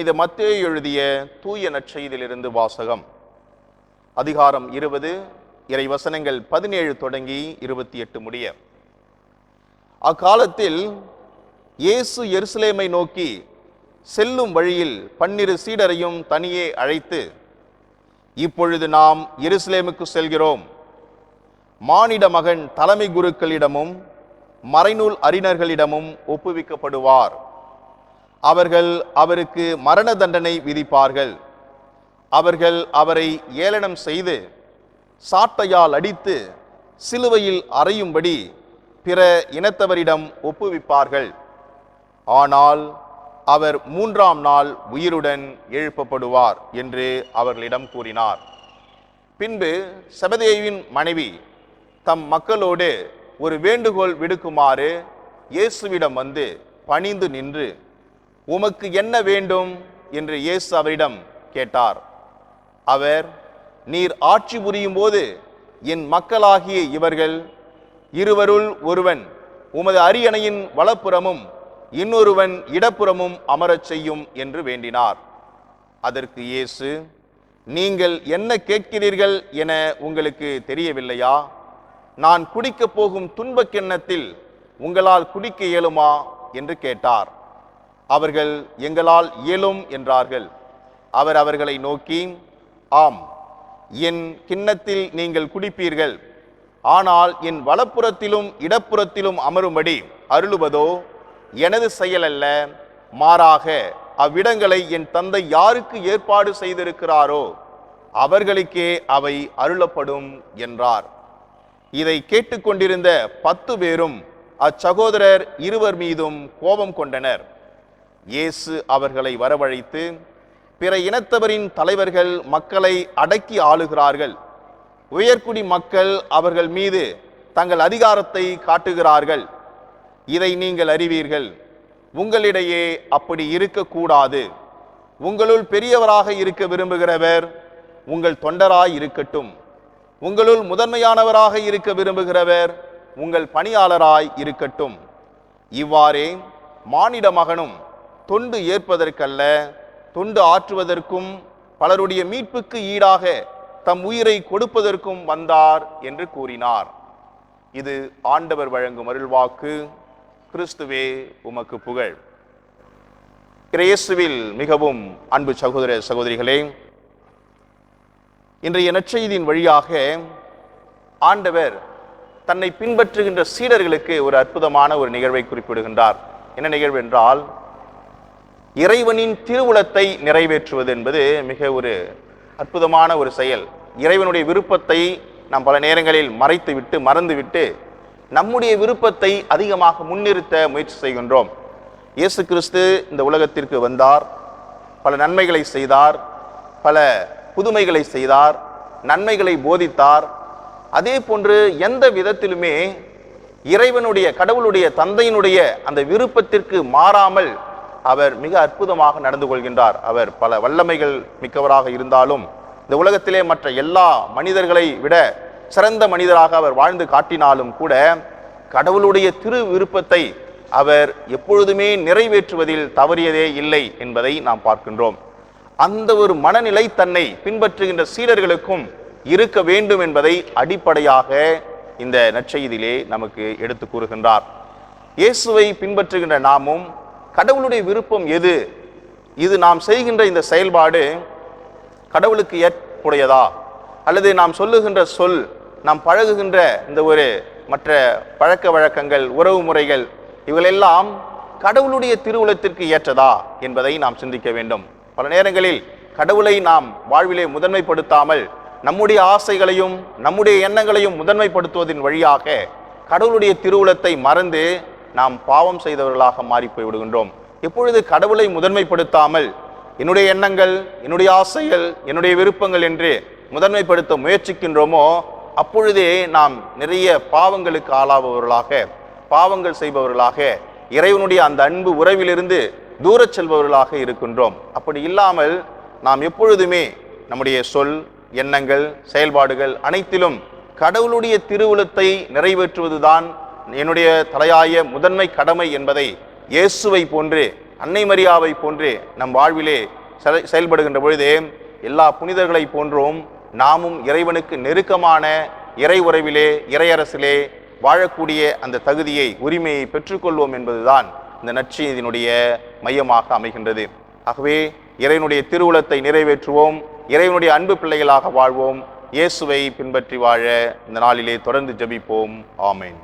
புனித மத்தேயு எழுதிய தூய நற்செய்தியிலிருந்து வாசகம். அதிகாரம் 20, இறை வசனங்கள் 17 தொடங்கி 28 முடிய. அக்காலத்தில் இயேசு எருசலேமை நோக்கி செல்லும் வழியில் 12 சீடரையும் தனியே அழைத்து, இப்பொழுது நாம் எருசலேமுக்கு செல்கிறோம். மானிட மகன் தலைமை குருக்களிடமும் மறைநூல் அறிஞர்களிடமும் ஒப்புவிக்கப்படுவார். அவர்கள் அவருக்கு மரண தண்டனை விதிப்பார்கள். அவர்கள் அவரை ஏளனம் செய்து சாட்டையால் அடித்து சிலுவையில் அறையும்படி பிற இனத்தவரிடம் ஒப்புவிப்பார்கள். ஆனால் அவர் 3ஆம் நாள் உயிருடன் எழுப்பப்படுவார் என்று அவர்களிடம் கூறினார். பின்பு செபதேயுவின் மனைவி தம் மக்களோடு ஒரு வேண்டுகோள் விடுக்குமாறு இயேசுவிடம் வந்து பணிந்து நின்று, உமக்கு என்ன வேண்டும் என்று இயேசு அவரிடம் கேட்டார். அவர், நீர் ஆட்சி புரியும் போது என் மக்களாகிய இவர்கள் இருவருள் ஒருவன் உமது அரியணையின் வலப்புறமும் இன்னொருவன் இடப்புறமும் அமரச் செய்யும் என்று வேண்டினார். அதற்கு இயேசு, நீங்கள் என்ன கேட்கிறீர்கள் என உங்களுக்கு தெரியவில்லையா? நான் குடிக்கப் போகும் துன்பக் கிண்ணத்தில் உங்களால் குடிக்க இயலுமா என்று கேட்டார். அவர்கள், எங்களால் இயலும் என்றார்கள். அவர் அவர்களை நோக்கி, ஆம், என் கிண்ணத்தில் நீங்கள் குடிப்பீர்கள். ஆனால் என் வலப்புறத்திலும் இடப்புறத்திலும் அமரும்படி அருளுவதோ எனது செயல் அல்ல, மாறாக அவ்விடங்களை என் தந்தை யாருக்கு ஏற்பாடு செய்திருக்கிறாரோ அவர்களுக்கே அவை அருளப்படும் என்றார். இதை கேட்டுக்கொண்டிருந்த 10 பேரும் அச்சகோதரர் இருவர் மீதும் கோபம் கொண்டனர். இயேசு அவர்களை வரவழைத்து, பிற இனத்தவரின் தலைவர்கள் மக்களை அடக்கி ஆளுகிறார்கள். உயர்குடி மக்கள் அவர்கள் மீது தங்கள் அதிகாரத்தை காட்டுகிறார்கள். இதை நீங்கள் அறிவீர்கள். உங்களிடையே அப்படி இருக்கக்கூடாது. உங்களுள் பெரியவராக இருக்க விரும்புகிறவர் உங்கள் தொண்டராய் இருக்கட்டும். உங்களுள் முதன்மையானவராக இருக்க விரும்புகிறவர் உங்கள் பணியாளராய் இருக்கட்டும். இவ்வாறே மானிட மகனும் தொண்டு ஏற்பதற்கல்ல, தொண்டு ஆற்றுவதற்கும் பலருடைய மீட்புக்கு ஈடாக தம் உயிரை கொடுப்பதற்கும் வந்தார் என்று கூறினார். இது ஆண்டவர் வழங்கும் அருள்வாக்கு. கிறிஸ்துவே உமக்கு புகழ். இயேசுவில் மிகவும் அன்பு சகோதர சகோதரிகளே, இன்றைய நற்செய்தியின் வழியாக ஆண்டவர் தன்னை பின்பற்றுகின்ற சீடர்களுக்கு ஒரு அற்புதமான ஒரு நிகழ்வை குறிப்பிடுகின்றார். என்ன நிகழ்வு என்றால், இறைவனின் திருவுளத்தை நிறைவேற்றுவது என்பது மிக ஒரு அற்புதமான ஒரு செயல். இறைவனுடைய விருப்பத்தை நாம் பல நேரங்களில் மறந்துவிட்டு நம்முடைய விருப்பத்தை அதிகமாக முன்னிறுத்த முயற்சி செய்கின்றோம். இயேசு கிறிஸ்து இந்த உலகத்திற்கு வந்தார், பல நன்மைகளை செய்தார், பல புதுமைகளை செய்தார், நன்மைகளை போதித்தார். அதே போன்று எந்த விதத்திலுமே இறைவனுடைய, கடவுளுடைய, தந்தையினுடைய அந்த விருப்பத்திற்கு மாறாமல் அவர் மிக அற்புதமாக நடந்து கொள்கின்றார். அவர் பல வல்லமைகள் மிக்கவராக இருந்தாலும் இந்த உலகத்திலே மற்ற எல்லா மனிதர்களை விட சிறந்த மனிதராக அவர் வாழ்ந்து காட்டினாலும் கூட கடவுளுடைய திரு விருப்பத்தை அவர் எப்பொழுதுமே நிறைவேற்றுவதில் தவறியதே இல்லை என்பதை நாம் பார்க்கின்றோம். அந்த ஒரு மனநிலை தன்னை பின்பற்றுகின்ற சீடர்களுக்கும் இருக்க வேண்டும் என்பதை அடிப்படையாக இந்த நற்செய்தியிலே நமக்கு எடுத்து கூறுகின்றார். இயேசுவை பின்பற்றுகின்ற நாமும் கடவுளுடைய விருப்பம் எது, இது நாம் செய்கின்ற இந்த செயல்பாடு கடவுளுக்கு ஏற்புடையதா, அல்லது நாம் சொல்லுகின்ற சொல், நாம் பழகுகின்ற இந்த ஒரு மற்ற பழக்க வழக்கங்கள், உறவு முறைகள், இவைகளெல்லாம் கடவுளுடைய திருவுளத்திற்கு ஏற்றதா என்பதை நாம் சிந்திக்க வேண்டும். பல நேரங்களில் கடவுளை நாம் வாழ்விலே முதன்மைப்படுத்தாமல் நம்முடைய ஆசைகளையும் நம்முடைய எண்ணங்களையும் முதன்மைப்படுத்துவதன் வழியாக கடவுளுடைய திருவுளத்தை மறந்து நாம் பாவம் செய்தவர்களாக மாறி போய் விடுகின்றோம். எப்பொழுது கடவுளை முதன்மைப்படுத்தாமல் என்னுடைய எண்ணங்கள், என்னுடைய ஆசைகள், என்னுடைய விருப்பங்கள் என்று முதன்மைப்படுத்த முயற்சிக்கின்றோமோ அப்பொழுதே நாம் நிறைய பாவங்களுக்கு ஆளாபவர்களாக, பாவங்கள் செய்பவர்களாக, இறைவனுடைய அந்த அன்பு உறவிலிருந்து தூரச் செல்பவர்களாக இருக்கின்றோம். அப்படி இல்லாமல் நாம் எப்பொழுதுமே நம்முடைய சொல், எண்ணங்கள், செயல்பாடுகள் அனைத்திலும் கடவுளுடைய திருவுளத்தை நிறைவேற்றுவதுதான் என்னுடைய தலையாய முதன்மை கடமை என்பதை இயேசுவை போன்று அன்னை மரியாவை போன்றே நம் வாழ்விலே செயல்படுகின்ற பொழுதே எல்லா புனிதர்களை போன்றும் நாமும் இறைவனுக்கு நெருக்கமான இறை உறவிலே இறையரசிலே வாழக்கூடிய அந்த தகுதியை உரிமையை பெற்றுக்கொள்வோம் என்பதுதான் இந்த நற்செய்தியினுடைய மையமாக அமைகின்றது. ஆகவே இறைவனுடைய திருவுளத்தை நிறைவேற்றுவோம், இறைவனுடைய அன்பு பிள்ளைகளாக வாழ்வோம், இயேசுவை பின்பற்றி வாழ இந்த நாளிலே தொடர்ந்து ஜெபிப்போம். ஆமென்.